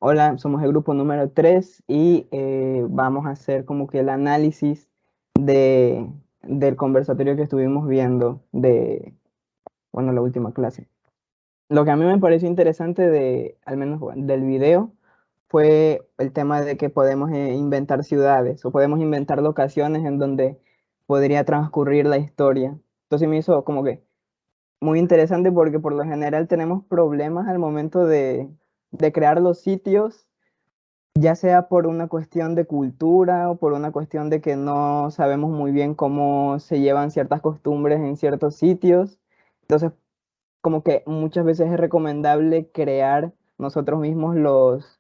Hola, somos el grupo número 3 y vamos a hacer como que el análisis de, del conversatorio que estuvimos viendo de, bueno, la última clase. Lo que a mí me pareció interesante de, al menos bueno, del video, fue el tema de que podemos inventar ciudades o podemos inventar locaciones en donde podría transcurrir la historia. Entonces me hizo como que muy interesante porque por lo general tenemos problemas al momento de crear los sitios, ya sea por una cuestión de cultura o por una cuestión de que no sabemos muy bien cómo se llevan ciertas costumbres en ciertos sitios. Entonces, como que muchas veces es recomendable crear nosotros mismos los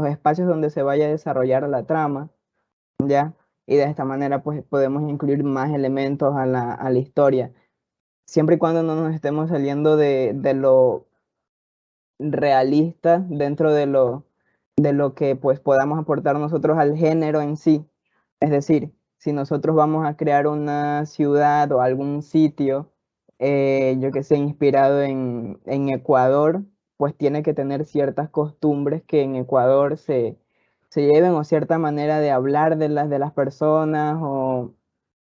espacios donde se vaya a desarrollar la trama, ¿ya? Y de esta manera, pues podemos incluir más elementos a la historia, siempre y cuando no nos estemos saliendo de lo realista dentro de lo que pues podamos aportar nosotros al género en sí. Es decir, si nosotros vamos a crear una ciudad o algún sitio, yo que sé, inspirado en Ecuador, pues tiene que tener ciertas costumbres que en Ecuador se lleven o cierta manera de hablar de las personas o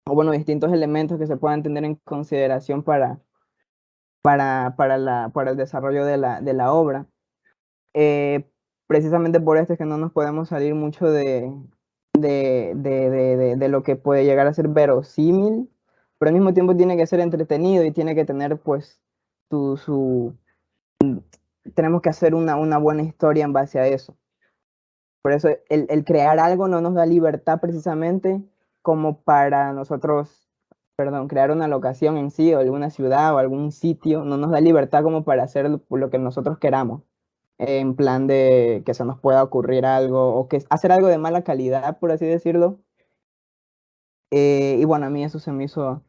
bueno, distintos elementos que se puedan tener en consideración para el desarrollo de la obra. Eh, Precisamente por esto es que no nos podemos salir mucho de lo que puede llegar a ser verosímil, pero al mismo tiempo tiene que ser entretenido y tiene que tener pues su tenemos que hacer una buena historia en base a eso. Por eso el crear algo no nos da libertad precisamente como para nosotros, perdón, crear una locación en sí o alguna ciudad o algún sitio, no nos da libertad como para hacer lo que nosotros queramos, en plan de que se nos pueda ocurrir algo o que hacer algo de mala calidad, por así decirlo. Y bueno, a mí eso se me hizo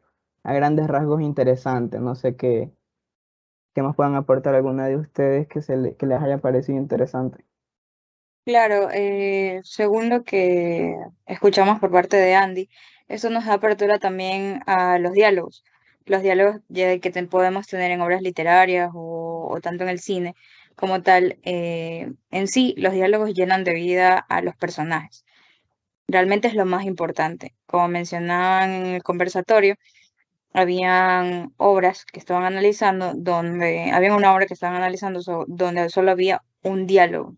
a grandes rasgos interesante. No sé qué más puedan aportar alguna de ustedes que les haya parecido interesante. Claro, según lo que escuchamos por parte de Andy, eso nos da apertura también a los diálogos ya que podemos tener en obras literarias o tanto en el cine como tal. En sí, los diálogos llenan de vida a los personajes. Realmente es lo más importante. Como mencionaban en el conversatorio, habían obras que estaban analizando había una obra que estaban analizando donde solo había un diálogo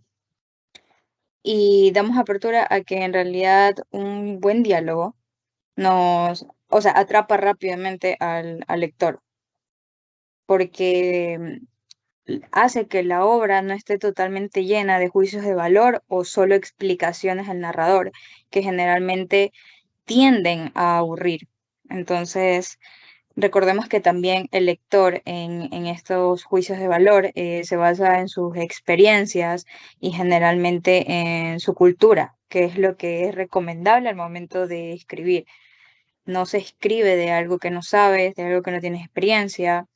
y damos apertura a que en realidad un buen diálogo o sea, atrapa rápidamente al lector, porque hace que la obra no esté totalmente llena de juicios de valor o solo explicaciones del narrador, que generalmente tienden a aburrir. Entonces, recordemos que también el lector en estos juicios de valor se basa en sus experiencias y generalmente en su cultura, que es lo que es recomendable al momento de escribir. No se escribe de algo que no sabes, de algo que no tienes experiencia,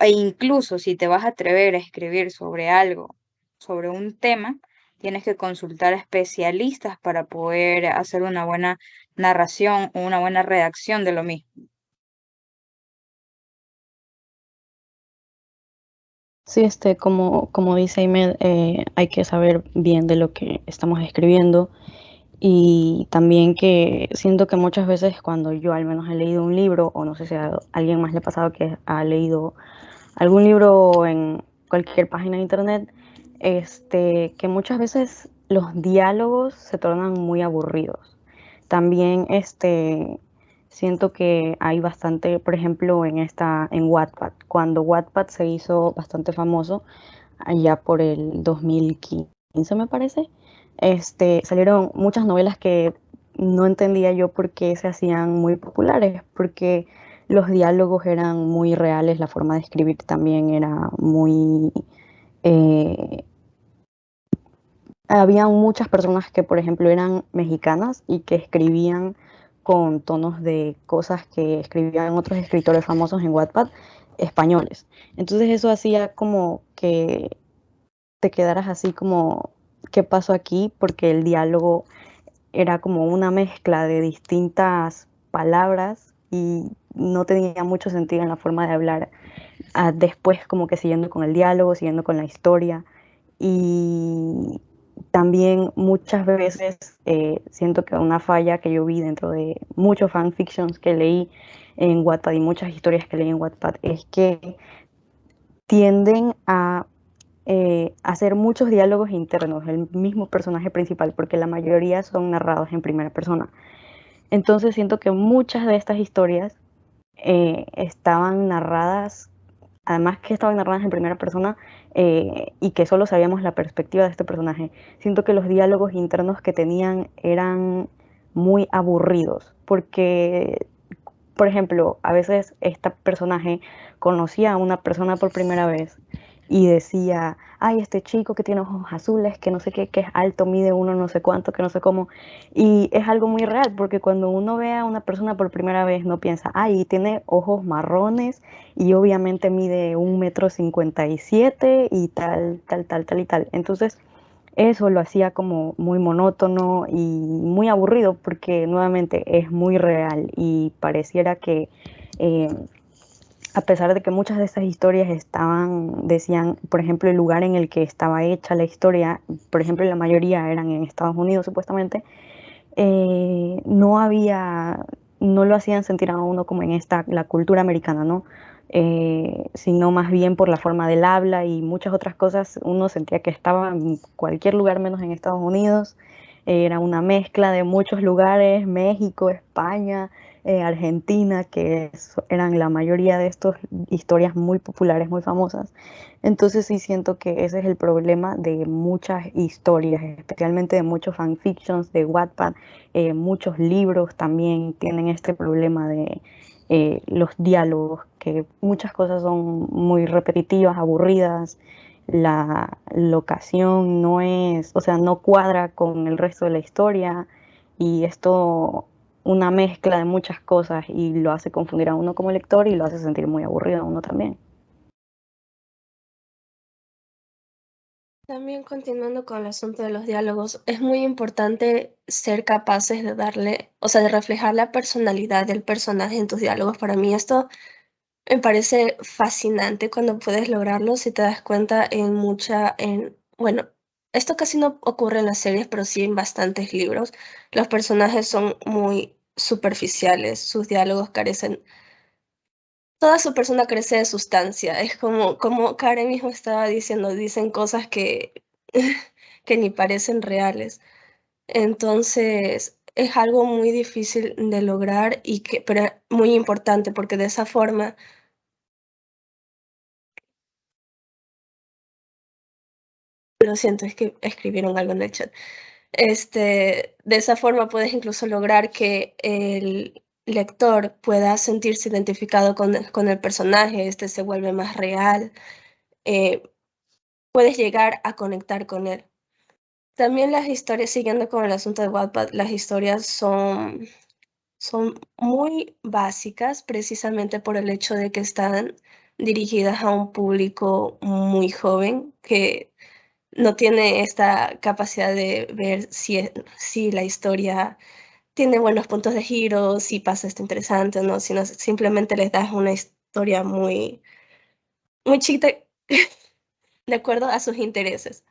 e incluso si te vas a atrever a escribir sobre algo, sobre un tema, tienes que consultar a especialistas para poder hacer una buena narración o una buena redacción de lo mismo. Sí, como dice Imed, hay que saber bien de lo que estamos escribiendo y también que siento que muchas veces cuando yo al menos he leído un libro, o no sé si a alguien más le ha pasado que ha leído algún libro en cualquier página de internet, que muchas veces los diálogos se tornan muy aburridos. También siento que hay bastante, por ejemplo, en Wattpad, cuando Wattpad se hizo bastante famoso, allá por el 2015 me parece, salieron muchas novelas que no entendía yo por qué se hacían muy populares, porque los diálogos eran muy reales, la forma de escribir también era muy... eh, había muchas personas que, por ejemplo, eran mexicanas y que escribían con tonos de cosas que escribían otros escritores famosos en Wattpad españoles. Entonces eso hacía como que te quedaras así como, ¿qué pasó aquí? Porque el diálogo era como una mezcla de distintas palabras y no tenía mucho sentido en la forma de hablar. Después como que siguiendo con el diálogo, siguiendo con la historia. Y también muchas veces siento que una falla que yo vi dentro de muchos fanfictions que leí en Wattpad y muchas historias que leí en Wattpad es que tienden a hacer muchos diálogos internos, el mismo personaje principal, porque la mayoría son narrados en primera persona. Entonces siento que muchas de estas historias estaban narradas, además que estaban narradas en primera persona y que solo sabíamos la perspectiva de este personaje, siento que los diálogos internos que tenían eran muy aburridos, porque, por ejemplo, a veces este personaje conocía a una persona por primera vez y decía, ay, este chico que tiene ojos azules, que no sé qué, que es alto, mide uno no sé cuánto, que no sé cómo. Y es algo muy real, porque cuando uno ve a una persona por primera vez, no piensa, ay, tiene ojos marrones y obviamente mide 1,57 m y tal, tal, tal, tal y tal. Entonces, eso lo hacía como muy monótono y muy aburrido, porque nuevamente es muy real y pareciera que eh, a pesar de que muchas de esas historias decían, por ejemplo, el lugar en el que estaba hecha la historia, por ejemplo, la mayoría eran en Estados Unidos supuestamente, no había, no lo hacían sentir a uno como en la cultura americana, ¿no? Sino más bien por la forma del habla y muchas otras cosas, uno sentía que estaba en cualquier lugar menos en Estados Unidos. Era una mezcla de muchos lugares, México, España, Argentina, que eran la mayoría de estas historias muy populares, muy famosas. Entonces sí siento que ese es el problema de muchas historias, especialmente de muchos fanfictions de Wattpad. Muchos libros también tienen este problema de los diálogos, que muchas cosas son muy repetitivas, aburridas. La locación no es, o sea, no cuadra con el resto de la historia y esto una mezcla de muchas cosas y lo hace confundir a uno como lector y lo hace sentir muy aburrido a uno también. También continuando con el asunto de los diálogos, es muy importante ser capaces de darle, o sea, de reflejar la personalidad del personaje en tus diálogos. Para mí esto me parece fascinante cuando puedes lograrlo, si te das cuenta bueno, esto casi no ocurre en las series, pero sí en bastantes libros. Los personajes son muy superficiales, sus diálogos carecen, toda su persona carece de sustancia. Es como Karen mismo estaba diciendo, dicen cosas que, que ni parecen reales. Entonces, es algo muy difícil de lograr pero muy importante, porque de esa forma, lo siento, es que escribieron algo en el chat. De esa forma puedes incluso lograr que el lector pueda sentirse identificado con el personaje, se vuelve más real, eh, puedes llegar a conectar con él. También las historias, siguiendo con el asunto de Wattpad, las historias son muy básicas precisamente por el hecho de que están dirigidas a un público muy joven que no tiene esta capacidad de ver si la historia tiene buenos puntos de giro, si pasa esto interesante o no, sino simplemente les das una historia muy, muy chiquita de acuerdo a sus intereses.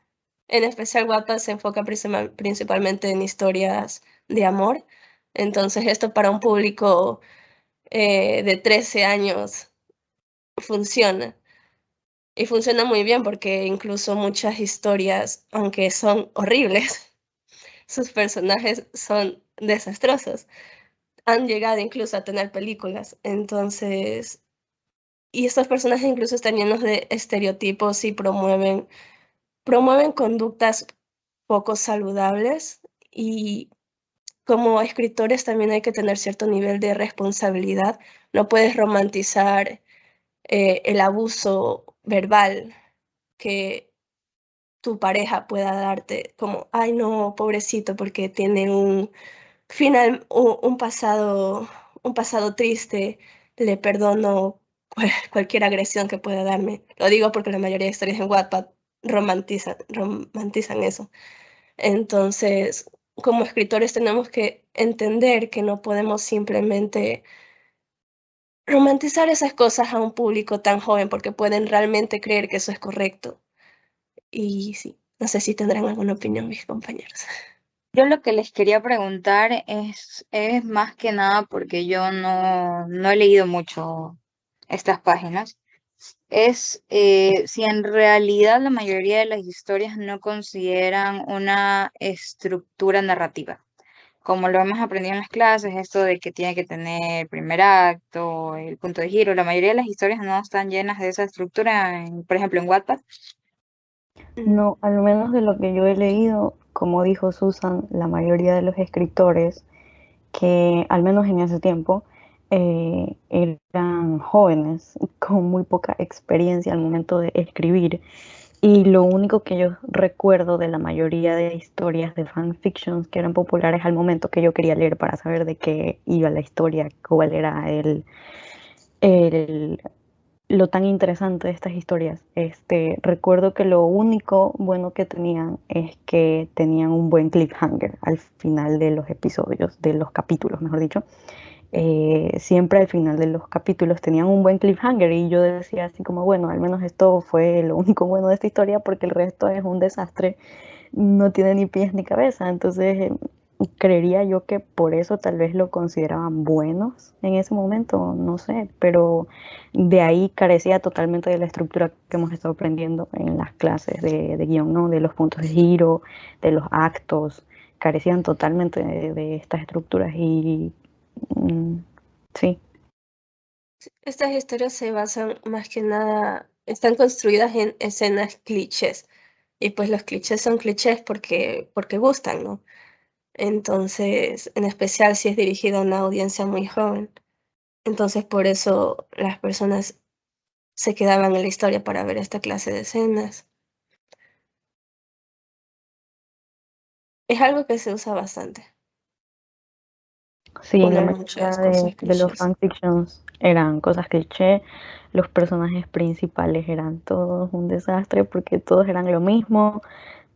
En especial, Wattpad se enfoca principalmente en historias de amor. Entonces, esto para un público de 13 años funciona. Y funciona muy bien porque incluso muchas historias, aunque son horribles, sus personajes son desastrosos. Han llegado incluso a tener películas. Entonces, y estos personajes incluso están llenos de estereotipos y promueven conductas poco saludables, y como escritores también hay que tener cierto nivel de responsabilidad. No puedes romantizar el abuso verbal que tu pareja pueda darte, como, ay no, pobrecito, porque tiene un pasado triste, le perdono cualquier agresión que pueda darme. Lo digo porque la mayoría de historias en Wattpad romantizan eso. Entonces, como escritores tenemos que entender que no podemos simplemente romantizar esas cosas a un público tan joven, porque pueden realmente creer que eso es correcto. Y sí, No sé si tendrán alguna opinión mis compañeros. Yo lo que les quería preguntar es más que nada porque yo no he leído mucho estas páginas. Es si en realidad la mayoría de las historias no consideran una estructura narrativa, como lo hemos aprendido en las clases, esto de que tiene que tener el primer acto, el punto de giro. La mayoría de las historias no están llenas de esa estructura, por ejemplo, en Wattpad. No, al menos de lo que yo he leído, como dijo Susan, la mayoría de los escritores que, al menos en ese tiempo, eran jóvenes con muy poca experiencia al momento de escribir. Y lo único que yo recuerdo de la mayoría de historias de fanfictions que eran populares al momento que yo quería leer para saber de qué iba la historia, cuál era el lo tan interesante de estas historias. Recuerdo que lo único bueno que tenían es que tenían un buen cliffhanger al final de los episodios, de los capítulos, mejor dicho. Siempre al final de los capítulos tenían un buen cliffhanger y yo decía así como, bueno, al menos esto fue lo único bueno de esta historia porque el resto es un desastre, no tiene ni pies ni cabeza. Entonces, creería yo que por eso tal vez lo consideraban buenos en ese momento, no sé, pero de ahí carecía totalmente de la estructura que hemos estado aprendiendo en las clases de guión, ¿no? De los puntos de giro, de los actos, carecían totalmente de estas estructuras y sí. Estas historias se basan más que nada, están construidas en escenas clichés. Y pues los clichés son clichés porque gustan, ¿no? Entonces, en especial si es dirigido a una audiencia muy joven. Entonces, por eso las personas se quedaban en la historia para ver esta clase de escenas. Es algo que se usa bastante, Sí, la poner mayoría muchas cosas de los clichés. fanfictions eran cosas cliché, los personajes principales eran todos un desastre porque todos eran lo mismo.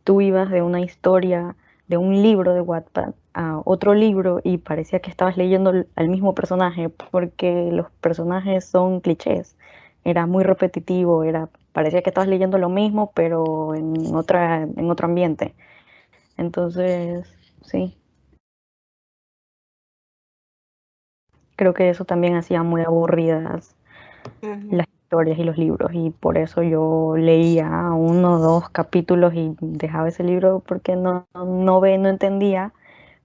Tú ibas de una historia, de un libro de Wattpad a otro libro y parecía que estabas leyendo al mismo personaje porque los personajes son clichés. Era muy repetitivo, parecía que estabas leyendo lo mismo pero en otro ambiente. Entonces, sí. Creo que eso también hacía muy aburridas Ujú. las historias y los libros y por eso yo leía uno o dos capítulos y dejaba ese libro porque no entendía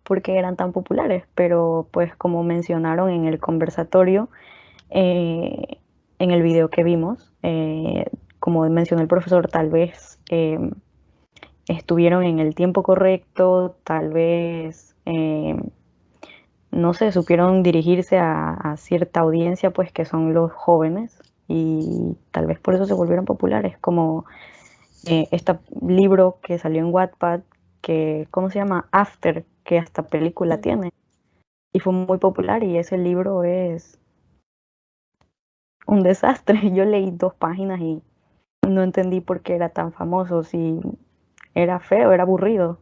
por qué eran tan populares, pero pues como mencionaron en el conversatorio, eh, en el video que vimos, como mencionó el profesor, tal vez estuvieron en el tiempo correcto, tal vez no sé, supieron dirigirse a cierta audiencia, pues que son los jóvenes, y tal vez por eso se volvieron populares, como este libro que salió en Wattpad, que, ¿cómo se llama? After, que hasta película tiene, y fue muy popular, y ese libro es un desastre. Yo leí 2 páginas y no entendí por qué era tan famoso, si era feo, era aburrido.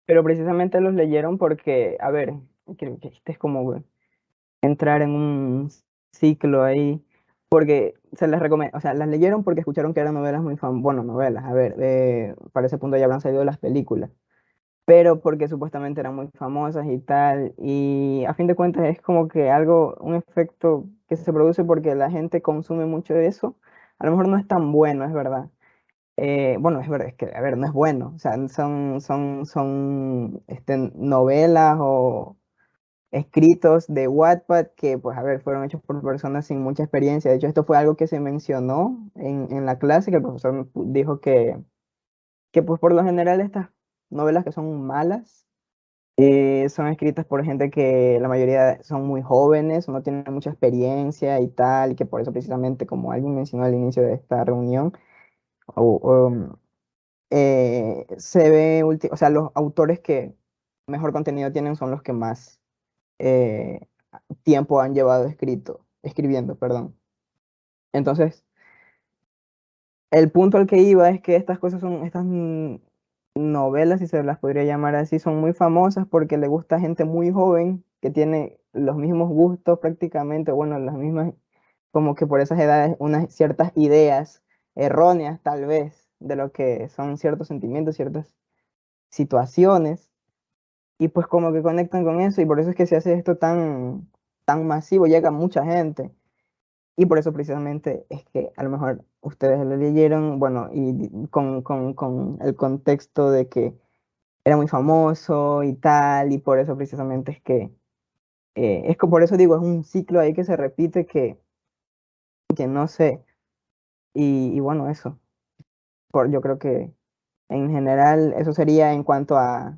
Pero precisamente los leyeron porque, a ver, creo que este es como entrar en un ciclo ahí, porque se les recomienda, o sea, las leyeron porque escucharon que eran novelas muy famosas, bueno, novelas, a ver, para ese punto ya habrán salido las películas, pero porque supuestamente eran muy famosas y tal, y a fin de cuentas es como que algo, un efecto que se produce porque la gente consume mucho de eso, a lo mejor no es tan bueno, es verdad. Bueno, es verdad, es que, a ver, no es bueno, o sea, son novelas o escritos de Wattpad que, pues, a ver, fueron hechos por personas sin mucha experiencia. De hecho, esto fue algo que se mencionó en la clase, que el profesor dijo que, pues, por lo general estas novelas que son malas son escritas por gente que la mayoría son muy jóvenes, no tienen mucha experiencia y tal, y que por eso precisamente, como alguien mencionó al inicio de esta reunión, o- o, se ve, o sea, los autores que mejor contenido tienen son los que más eh, tiempo han llevado escribiendo, perdón. Entonces, el punto al que iba es que estas cosas son, estas novelas, si se las podría llamar así, son muy famosas porque le gusta a gente muy joven que tiene los mismos gustos prácticamente, bueno, las mismas, como que por esas edades, unas ciertas ideas erróneas tal vez de lo que son ciertos sentimientos, ciertas situaciones, y pues como que conectan con eso, y por eso es que se hace esto tan masivo, llega a mucha gente, y por eso precisamente es que a lo mejor ustedes lo leyeron, bueno, y con el contexto de que era muy famoso y tal, y por eso precisamente es que, es que por eso digo, es un ciclo ahí que se repite que no sé, y bueno, eso, yo creo que en general eso sería en cuanto a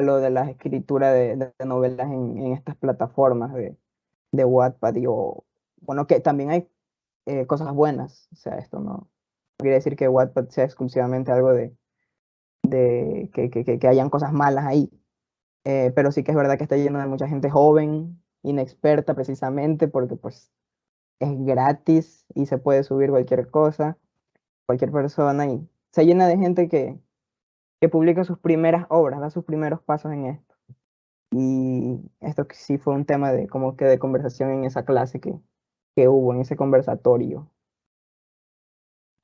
lo de la escritura de novelas en estas plataformas de Wattpad, o bueno, que también hay cosas buenas, o sea, esto no quiere decir que Wattpad sea exclusivamente algo que hayan cosas malas ahí. Pero sí que es verdad que está lleno de mucha gente joven, inexperta precisamente, porque pues es gratis y se puede subir cualquier cosa, cualquier persona, y se llena de gente que publica sus primeras obras, da sus primeros pasos en esto. Y esto que sí fue un tema de como que de conversación en esa clase que hubo, en ese conversatorio.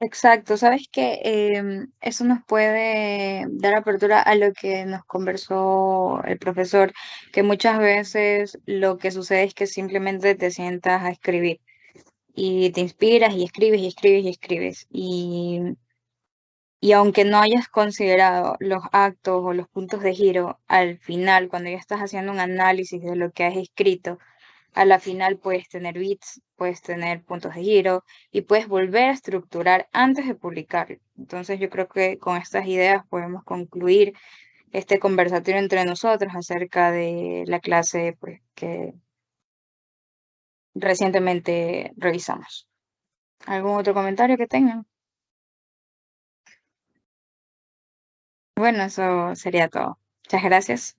Exacto, sabes que eso nos puede dar apertura a lo que nos conversó el profesor, que muchas veces lo que sucede es que simplemente te sientas a escribir y te inspiras y escribes y escribes y escribes. Y aunque no hayas considerado los actos o los puntos de giro, al final, cuando ya estás haciendo un análisis de lo que has escrito, a la final puedes tener bits, puedes tener puntos de giro y puedes volver a estructurar antes de publicar. Entonces yo creo que con estas ideas podemos concluir este conversatorio entre nosotros acerca de la clase pues, que recientemente revisamos. ¿Algún otro comentario que tengan? Bueno, eso sería todo. Muchas gracias.